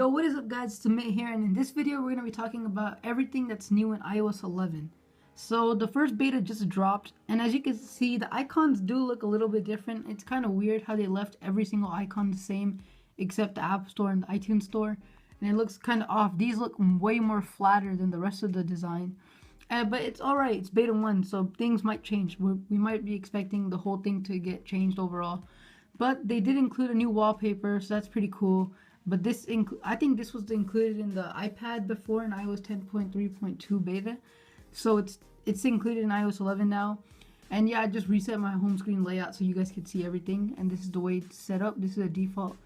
Yo, what is up guys, Submit here, and in this video we're going to be talking about everything that's new in iOS 11. So the first beta just dropped, and as you can see the icons do look a little bit different. It's kind of weird how they left every single icon the same except the App Store and the iTunes Store, and it looks kind of off. These look way more flatter than the rest of the design, but it's alright, it's beta 1, so things might change. We might be expecting the whole thing to get changed overall, but they did include a new wallpaper, so that's pretty cool. But this, I think this was included in the iPad before in iOS 10.3.2 beta. So it's included in iOS 11 now. And yeah, I just reset my home screen layout so you guys can see everything. And this is the way it's set up. This is a default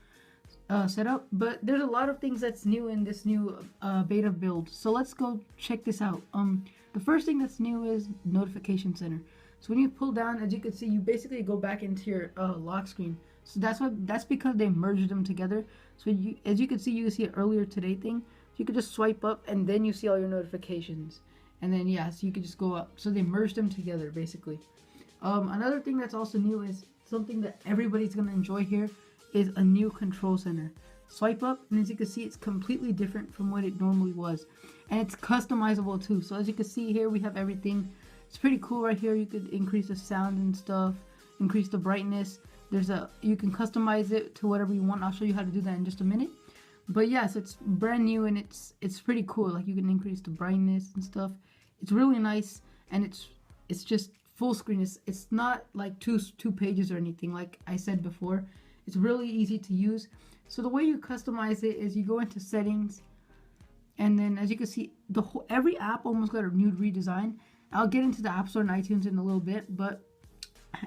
setup. But there's a lot of things that's new in this new beta build. So let's go check this out. The first thing that's new is Notification Center. So when you pull down, as you can see, you basically go back into your lock screen. So that's because they merged them together. So as you can see, you can see an earlier today thing. You could just swipe up and then you see all your notifications. And then yeah, so you could just go up. So they merged them together basically. Another thing that's also new is something that everybody's gonna enjoy here is a new control center. Swipe up, and as you can see, it's completely different from what it normally was. And it's customizable too. So as you can see here, we have everything. It's pretty cool right here. You could increase the sound and stuff, increase the brightness. You can customize it to whatever you want. I'll show you how to do that in just a minute. But yeah, so it's brand new and it's pretty cool. Like you can increase the brightness and stuff. It's really nice, and it's just full screen. It's not like two pages or anything like I said before. It's really easy to use. So the way you customize it is you go into settings, and then as you can see, every app almost got a new redesign. I'll get into the App Store and iTunes in a little bit, but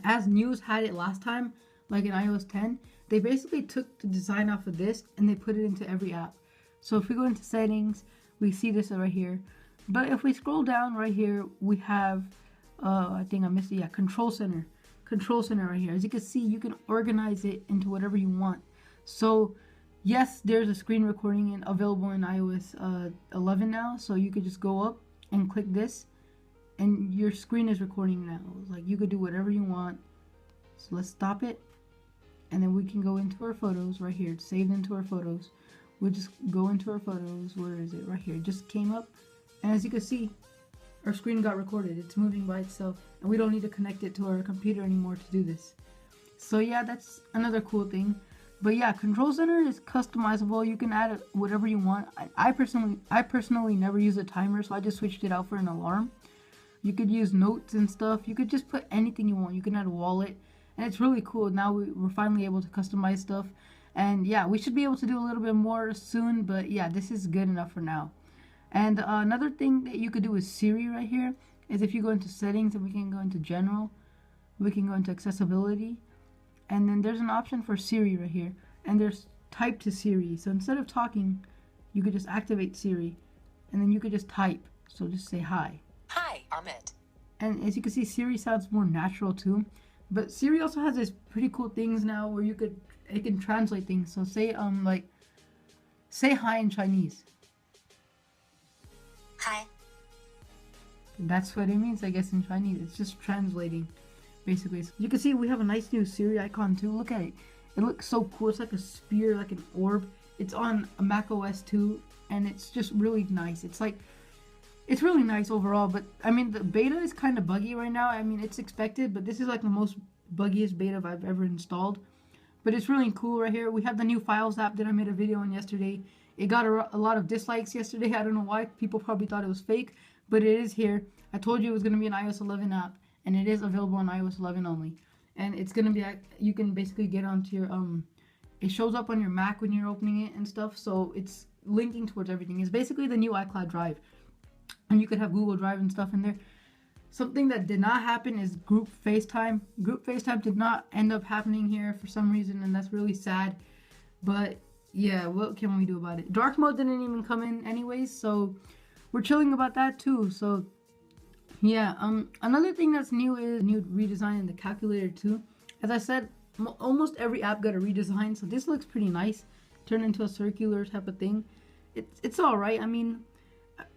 as News had it last time, like in iOS 10, they basically took the design off of this and they put it into every app. So if we go into settings, we see this right here. But if we scroll down right here, we have, I think I missed it, yeah, Control Center. Control Center right here. As you can see, you can organize it into whatever you want. So yes, there's a screen recording available in iOS 11 now. So you could just go up and click this, and your screen is recording now. Like you could do whatever you want. So let's stop it, and then we can go into our photos right here. It's saved into our photos. We'll just go into our photos. Where is it? Right here. It just came up, and as you can see, our screen got recorded. It's moving by itself, and we don't need to connect it to our computer anymore to do this. So yeah, that's another cool thing. But yeah, Control Center is customizable. You can add whatever you want. I personally never use a timer, so I just switched it out for an alarm. You could use notes and stuff. You could just put anything you want. You can add a wallet, and it's really cool. Now we're finally able to customize stuff, and yeah, we should be able to do a little bit more soon, but yeah, this is good enough for now. And another thing that you could do with Siri right here is if you go into settings, and we can go into general, we can go into accessibility, and then there's an option for Siri right here, and there's type to Siri. So instead of talking, you could just activate Siri, and then you could just type. So just say hi. Hi, Armit. And as you can see, Siri sounds more natural too. But Siri also has these pretty cool things now where it can translate things. So say like say hi in Chinese. Hi. That's what it means, I guess, in Chinese. It's just translating, basically. So you can see we have a nice new Siri icon too. Look at it. It looks so cool. It's like a sphere, like an orb. It's on a macOS too, and it's just really nice. It's really nice overall, but I mean the beta is kind of buggy right now. I mean it's expected, but this is like the most buggiest beta I've ever installed. But it's really cool right here. We have the new Files app that I made a video on yesterday. It got a lot of dislikes yesterday. I don't know why. People probably thought it was fake, but it is here. I told you it was going to be an iOS 11 app, and it is available on iOS 11 only. And it's going to be, you can basically get onto your, it shows up on your Mac when you're opening it and stuff. So it's linking towards everything. It's basically the new iCloud Drive. And you could have Google Drive and stuff in there. Something that did not happen is group FaceTime. Group FaceTime did not end up happening here for some reason, and that's really sad. But yeah, what can we do about it? Dark mode didn't even come in anyways, so we're chilling about that too. So yeah, another thing that's new is new redesign in the calculator too. As I said, almost every app got a redesign, so this looks pretty nice. Turned into a circular type of thing. It's all right. I mean,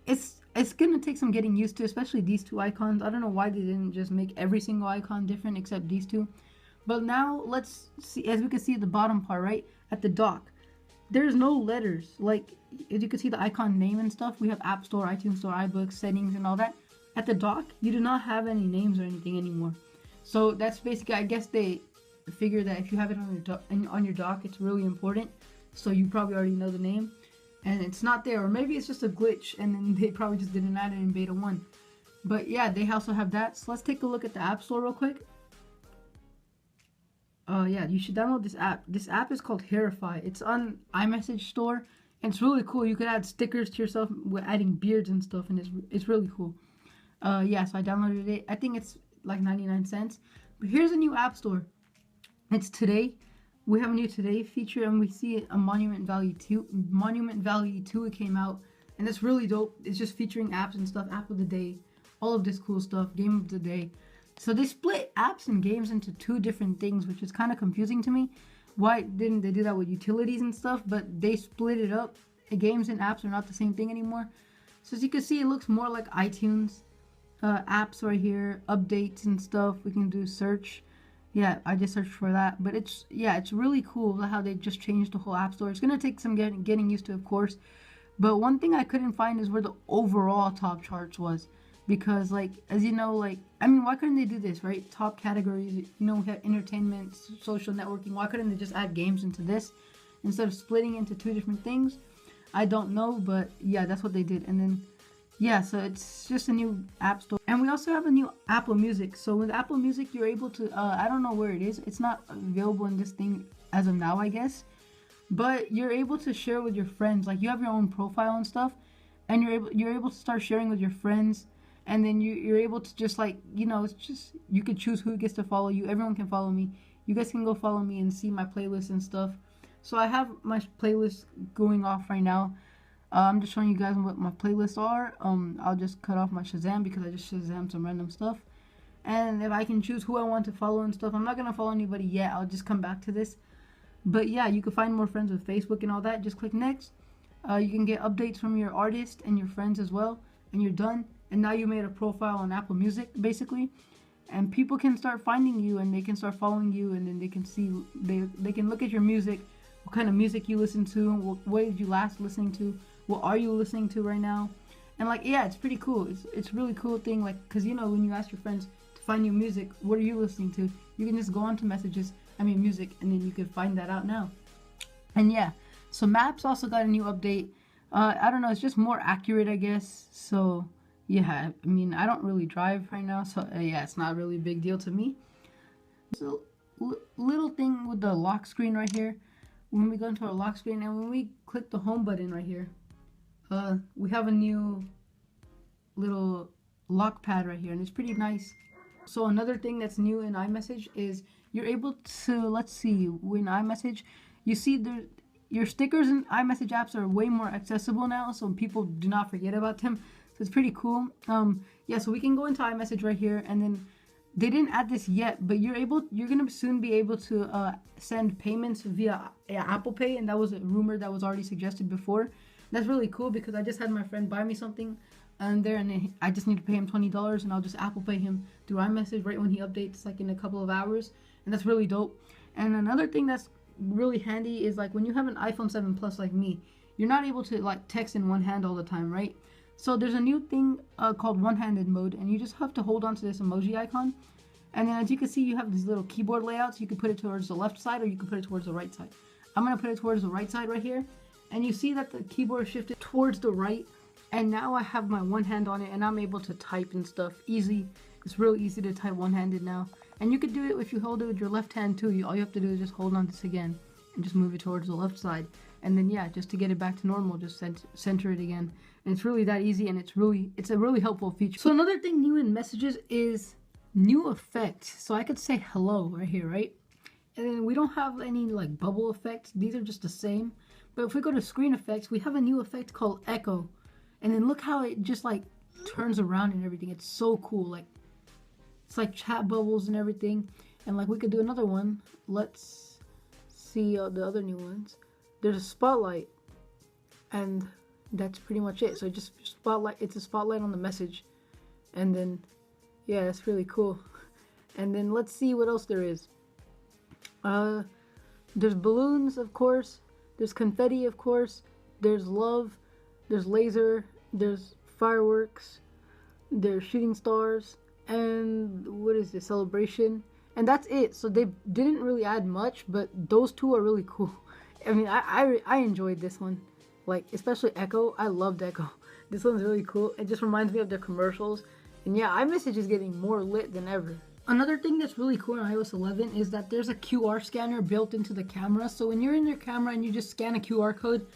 it's gonna take some getting used to, especially these two icons. I don't know why they didn't just make every single icon different except these two. But now let's see, as we can see at the bottom part, right at the dock, there's no letters. Like, as you can see the icon name and stuff, we have App Store, iTunes Store, iBooks, settings, and all that. At the dock, you do not have any names or anything anymore. So that's basically, I guess they figure that if you have it on your dock, it's really important. So you probably already know the name, and it's not there, or maybe it's just a glitch, and then they probably just didn't add it in beta 1. But yeah, they also have that. So let's take a look at the App Store real quick. Yeah, you should download this app. This app is called Hairify. It's on iMessage store, and it's really cool. You could add stickers to yourself with adding beards and stuff, and it's really cool. Yeah, so I downloaded it. I think it's like 99 cents. But here's a new app store. It's today. We have a new today feature, and we see a Monument Valley 2. Monument Valley 2 it came out, and it's really dope. It's just featuring apps and stuff. App of the day, all of this cool stuff. Game of the day. So they split apps and games into 2 different things, which is kind of confusing to me. Why didn't they do that with utilities and stuff? But they split it up. Games and apps are not the same thing anymore. So as you can see, it looks more like iTunes. Apps right here, updates and stuff. We can do search. Yeah, I just searched for that. But it's really cool how they just changed the whole app store. It's gonna take some getting used to, of course. But one thing I couldn't find is where the overall top charts was. Because, like, as you know, like, I mean, why couldn't they do this, right? Top categories, you know, we have entertainment, social networking. Why couldn't they just add games into this instead of splitting into 2 different things? I don't know, but yeah, that's what they did. And then, yeah, so it's just a new app store. And we also have a new Apple Music. So with Apple Music, you're able to, I don't know where it is. It's not available in this thing as of now, I guess. But you're able to share with your friends. Like, you have your own profile and stuff. And you're able to start sharing with your friends. And then you're able to just, like, you know, it's just, you can choose who gets to follow you. Everyone can follow me. You guys can go follow me and see my playlist and stuff. So I have my playlist going off right now. I'm just showing you guys what my playlists are. I'll just cut off my Shazam because I just Shazam some random stuff. And if I can choose who I want to follow and stuff, I'm not going to follow anybody yet. I'll just come back to this. But yeah, you can find more friends with Facebook and all that. Just click next. You can get updates from your artist and your friends as well. And you're done. And now you made a profile on Apple Music, basically. And people can start finding you, and they can start following you, and then they can see, they can look at your music, what kind of music you listen to, what did you last listening to, what are you listening to right now. And, like, yeah, it's pretty cool. It's a really cool thing, like, because, you know, when you ask your friends to find new music, what are you listening to? You can just go on to music, and then you can find that out now. And yeah, so Maps also got a new update. I don't know, it's just more accurate, I guess. So yeah, I mean, I don't really drive right now, so yeah, it's not really a big deal to me. So little thing with the lock screen right here. When we go into our lock screen and when we click the home button right here, we have a new little lock pad right here, and it's pretty nice. So another thing that's new in iMessage is you're able to, let's see, in iMessage, you see your stickers in iMessage apps are way more accessible now, so people do not forget about them. So it's pretty cool. Yeah, so we can go into iMessage right here, and then they didn't add this yet, but you're gonna soon be able to send payments via Apple Pay, and that was a rumor that was already suggested before. That's really cool because I just had my friend buy me something and I just need to pay him $20, and I'll just Apple Pay him through iMessage right when he updates, like in a couple of hours, and that's really dope. And another thing that's really handy is, like, when you have an iPhone 7 Plus like me, you're not able to, like, text in one hand all the time, right? So there's a new thing called one-handed mode, and you just have to hold on to this emoji icon. And then as you can see, you have these little keyboard layouts. You can put it towards the left side, or you can put it towards the right side. I'm going to put it towards the right side right here. And you see that the keyboard shifted towards the right. And now I have my one hand on it, and I'm able to type and stuff easy. It's real easy to type one-handed now. And you could do it if you hold it with your left hand too. All you have to do is just hold on to this again and just move it towards the left side. And then yeah, just to get it back to normal, just center it again. And it's really that easy, and it's a really helpful feature. So another thing new in Messages is new effects. So I could say hello right here, right? And then we don't have any, like, bubble effects. These are just the same. But if we go to screen effects, we have a new effect called echo. And then look how it just, like, turns around and everything. It's so cool. Like, it's like chat bubbles and everything. And, like, we could do another one. Let's see the other new ones. There's a spotlight, and that's pretty much it. So just spotlight, it's a spotlight on the message. And then yeah, that's really cool. And then let's see what else there is. There's balloons, of course. There's confetti, of course. There's love. There's laser. There's fireworks. There's shooting stars. And what is this? Celebration. And that's it. So they didn't really add much, but those two are really cool. I mean, I enjoyed this one. Like, especially Echo. I loved Echo. This one's really cool. It just reminds me of their commercials. And yeah, iMESSAGE is getting more lit than ever. Another thing that's really cool in iOS 11 is that there's a QR scanner built into the camera. So when you're in your camera and you just scan a QR code,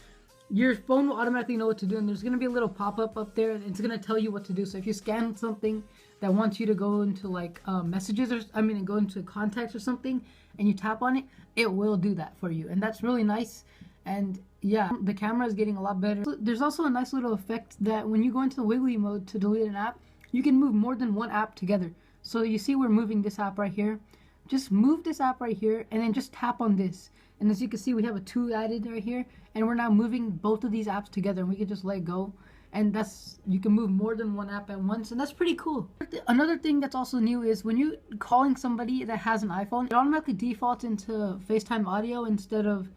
your phone will automatically know what to do. And there's going to be a little pop-up up there. And it's going to tell you what to do. So if you scan something that wants you to go into like messages, or go into contacts or something, and you tap on it, it will do that for you. And that's really nice. And yeah, the camera is getting a lot better. There's also a nice little effect that when you go into wiggly mode to delete an app, you can move more than one app together. So you see we're moving this app right here. Just move this app right here and then just tap on this. And as you can see, we have a 2 added right here. And we're now moving both of these apps together, and we can just let go. And you can move more than one app at once, and that's pretty cool. Another thing that's also new is when you're calling somebody that has an iPhone, it automatically defaults into FaceTime audio instead of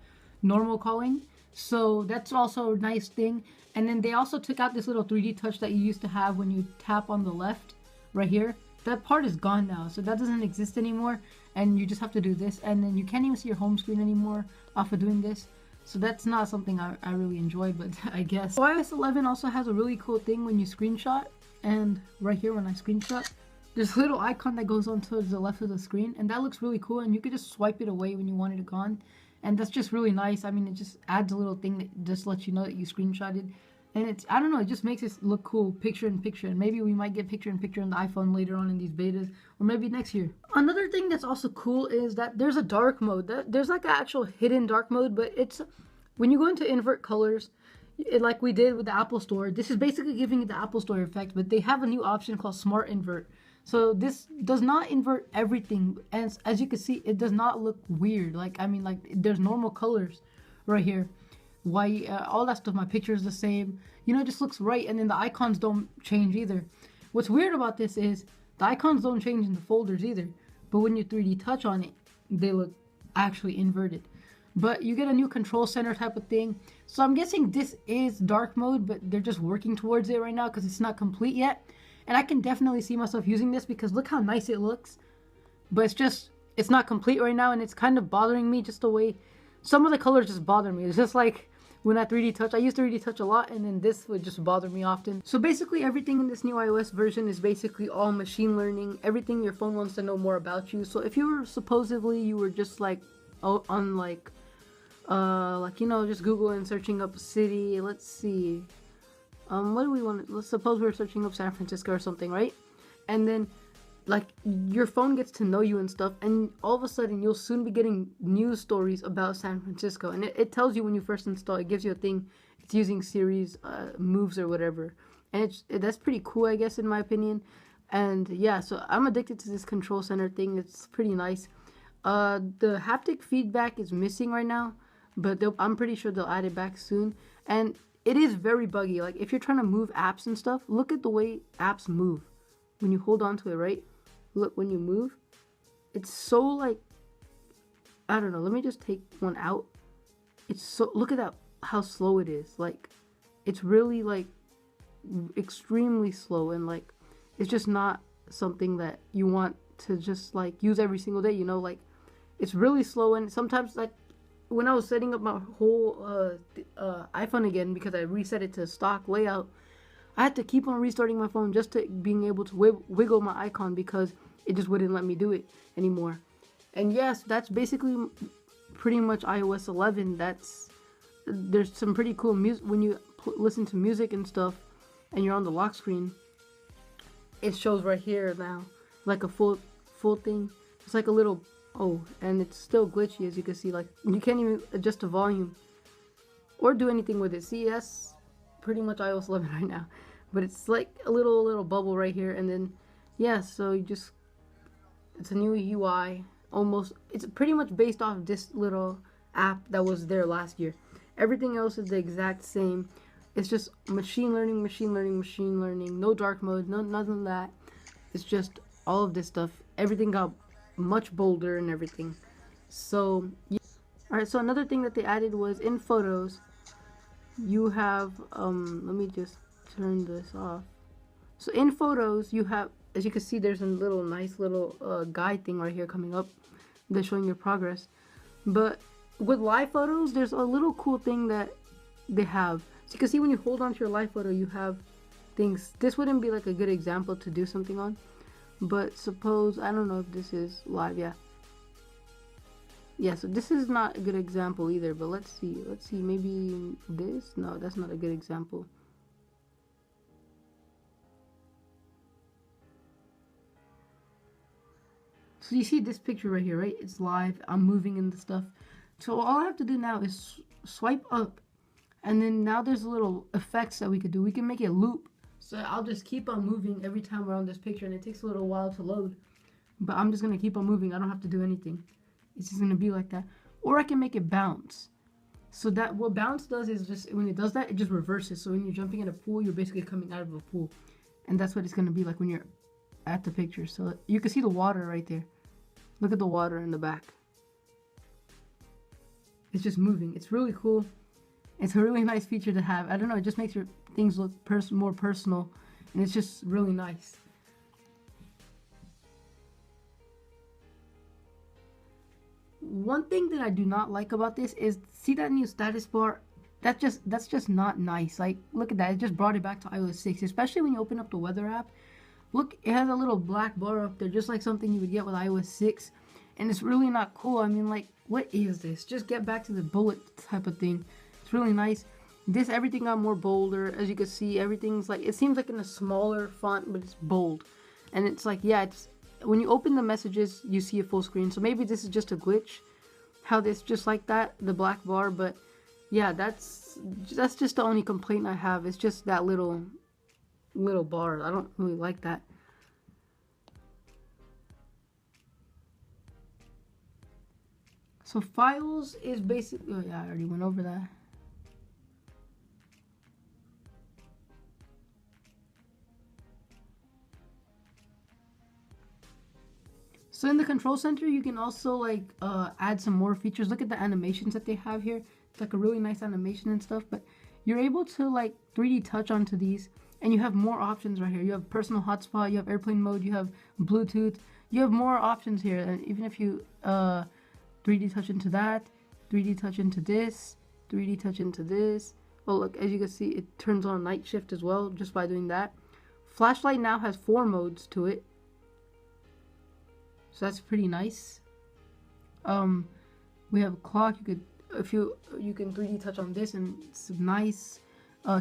normal calling. So that's also a nice thing. And then they also took out this little 3D touch that you used to have when you tap on the left right here. That part is gone now, so that doesn't exist anymore, and you just have to do this, and then you can't even see your home screen anymore off of doing this. So that's not something I really enjoy, but I guess. So iOS 11 also has a really cool thing when you screenshot, and right here when I screenshot, there's a little icon that goes on towards the left of the screen, and that looks really cool, and you could just swipe it away when you want it gone, and that's just really nice. I mean, it just adds a little thing that just lets you know that you screenshotted. And it's, I don't know, it just makes it look cool, picture in picture. And maybe we might get picture in picture on the iPhone later on in these betas, or maybe next year. Another thing that's also cool is that there's a dark mode. There's like an actual hidden dark mode, but it's, when you go into invert colors, like we did with the Apple Store, this is basically giving it the Apple Store effect, but they have a new option called Smart Invert. So this does not invert everything, and as you can see, it does not look weird. Like, I mean, like, there's normal colors right here. White, all that stuff. My picture is the same, you know, it just looks right. And then the icons don't change either. What's weird about this is the icons don't change in the folders either, but when you 3D touch on it, they look actually inverted. But you get a new control center type of thing. So I'm guessing this is dark mode, but they're just working towards it right now because it's not complete yet. And I can definitely see myself using this because look how nice it looks, but it's not complete right now, and it's kind of bothering me just the way some of the colors just bother me. It's just like when I 3D touch, I used to 3D touch a lot, and then this would just bother me often. So basically everything in this new iOS version is basically all machine learning, everything your phone wants to know more about you. So if you were supposedly, you were just like, on like, you know, just Google and searching up a city, let's see, what do we want to, let's suppose we're searching up San Francisco or something, right? And then like your phone gets to know you and stuff, and all of a sudden you'll soon be getting news stories about San Francisco, and it tells you when you first install. It gives you a thing. It's using Siri's moves or whatever, and that's pretty cool, I guess, in my opinion. And yeah, so I'm addicted to this control center thing. It's pretty nice. The haptic feedback is missing right now, but I'm pretty sure they'll add it back soon. And it is very buggy. Like if you're trying to move apps and stuff, look at the way apps move when you hold on to it, right? Look, when you move, it's so like, I don't know, let me just take one out. It's so, look at that, how slow it is. Like, it's really like extremely slow, and like, it's just not something that you want to just like use every single day, you know? Like, it's really slow, and sometimes like when I was setting up my whole iPhone again, because I reset it to stock layout, I had to keep on restarting my phone just to being able to wiggle my icon because it just wouldn't let me do it anymore. And yes, that's basically pretty much iOS 11. There's some pretty cool music when you listen to music and stuff, and you're on the lock screen. It shows right here now, like a full thing. It's like a little, and it's still glitchy, as you can see. Like, you can't even adjust the volume or do anything with it. See, that's pretty much iOS 11 right now, but it's like a little bubble right here. And then yeah, so it's a new UI. Almost, it's pretty much based off this little app that was there last year. Everything else is the exact same. It's just machine learning, no dark mode, none of that. It's just all of this stuff. Everything got much bolder and everything. So yeah. Alright, so another thing that they added was in photos, you have, let me just turn this off. So in photos, you have, as you can see, there's a little nice little guide thing right here coming up that's showing your progress. But with live photos, there's a little cool thing that they have. So you can see when you hold on to your live photo, you have things. This wouldn't be like a good example to do something on, but suppose, I don't know if this is live. Yeah, so this is not a good example either, but let's see, maybe this. No, that's not a good example. So you see this picture right here, right? It's live. I'm moving in the stuff. So all I have to do now is swipe up, and then now there's little effects that we could do. We can make it loop. So I'll just keep on moving every time we're on this picture, and it takes a little while to load. But I'm just gonna keep on moving. I don't have to do anything. It's just gonna be like that. Or I can make it bounce. So that what bounce does is just when it does that, it just reverses. So when you're jumping in a pool, you're basically coming out of a pool, and that's what it's gonna be like when you're at the picture. So you can see the water right there. Look at the water in the back. It's just moving. It's really cool. It's a really nice feature to have. I don't know, it just makes your things look more personal, and it's just really nice. One thing that I do not like about this is, see that new status bar? That's just not nice. Like, look at that. It just brought it back to iOS 6, especially when you open up the weather app. Look, it has a little black bar up there, just like something you would get with iOS 6. And it's really not cool. I mean, like, what is this? Just get back to the bullet type of thing. It's really nice. This, everything got more bolder. As you can see, everything's like, it seems like in a smaller font, but it's bold. And it's like, yeah, it's, when you open the messages, you see a full screen. So maybe this is just a glitch, how this just like that, the black bar. But yeah, that's just the only complaint I have. It's just that little bar. I don't really like that. So files is basically, oh yeah, I already went over that. So in the control center, you can also like add some more features. Look at the animations that they have here. It's like a really nice animation and stuff, but you're able to like 3D touch onto these, and you have more options right here. You have personal hotspot, you have airplane mode, you have Bluetooth, you have more options here. And even if you 3D touch into that, 3D touch into this, 3D touch into this. Oh look, as you can see, it turns on night shift as well just by doing that. Flashlight now has 4 modes to it, so that's pretty nice. We have a clock. You could, you can 3D touch on this, and it's nice.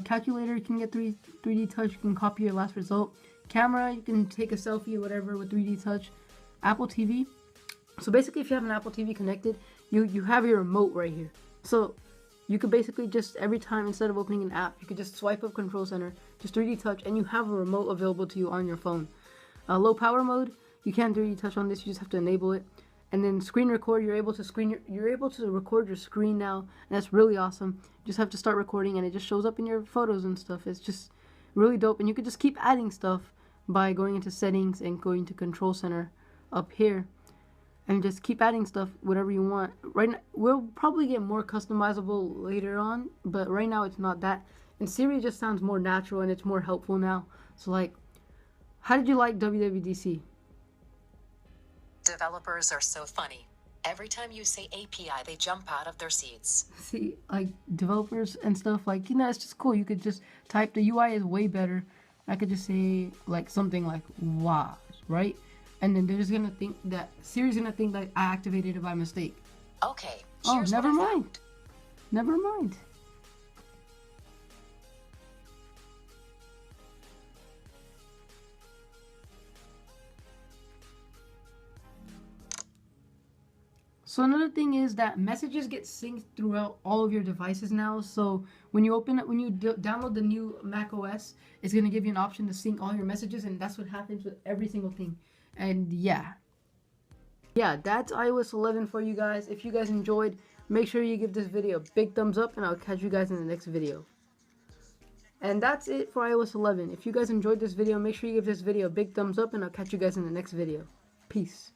Calculator, you can get 3D touch. You can copy your last result. Camera, you can take a selfie or whatever with 3D touch. Apple TV. So basically, if you have an Apple TV connected, you have your remote right here. So you could basically just, every time, instead of opening an app, you could just swipe up Control Center, just 3D touch, and you have a remote available to you on your phone. Low power mode, you can't 3D touch on this, you just have to enable it. And then screen record, you're able to record your screen now, and that's really awesome. You just have to start recording, and it just shows up in your photos and stuff. It's just really dope, and you could just keep adding stuff by going into settings and going to Control Center up here, and just keep adding stuff, whatever you want. Right now, we'll probably get more customizable later on, but right now it's not that. And Siri just sounds more natural, and it's more helpful now. So like, how did you like WWDC? Developers are so funny. Every time you say API, they jump out of their seats. See, like, developers and stuff, like, you know, it's just cool. You could just type, the UI is way better. I could just say, like, something like, wow, right? And then they're just gonna think that, Siri's gonna think that I activated it by mistake. Okay, oh, never mind. Never mind. So another thing is that messages get synced throughout all of your devices now. So when you open it, when you download the new Mac OS, it's gonna give you an option to sync all your messages, and that's what happens with every single thing. And yeah, that's iOS 11 for you guys. If you guys enjoyed, make sure you give this video a big thumbs up, and I'll catch you guys in the next video. And that's it for iOS 11. If you guys enjoyed this video, make sure you give this video a big thumbs up, and I'll catch you guys in the next video. Peace.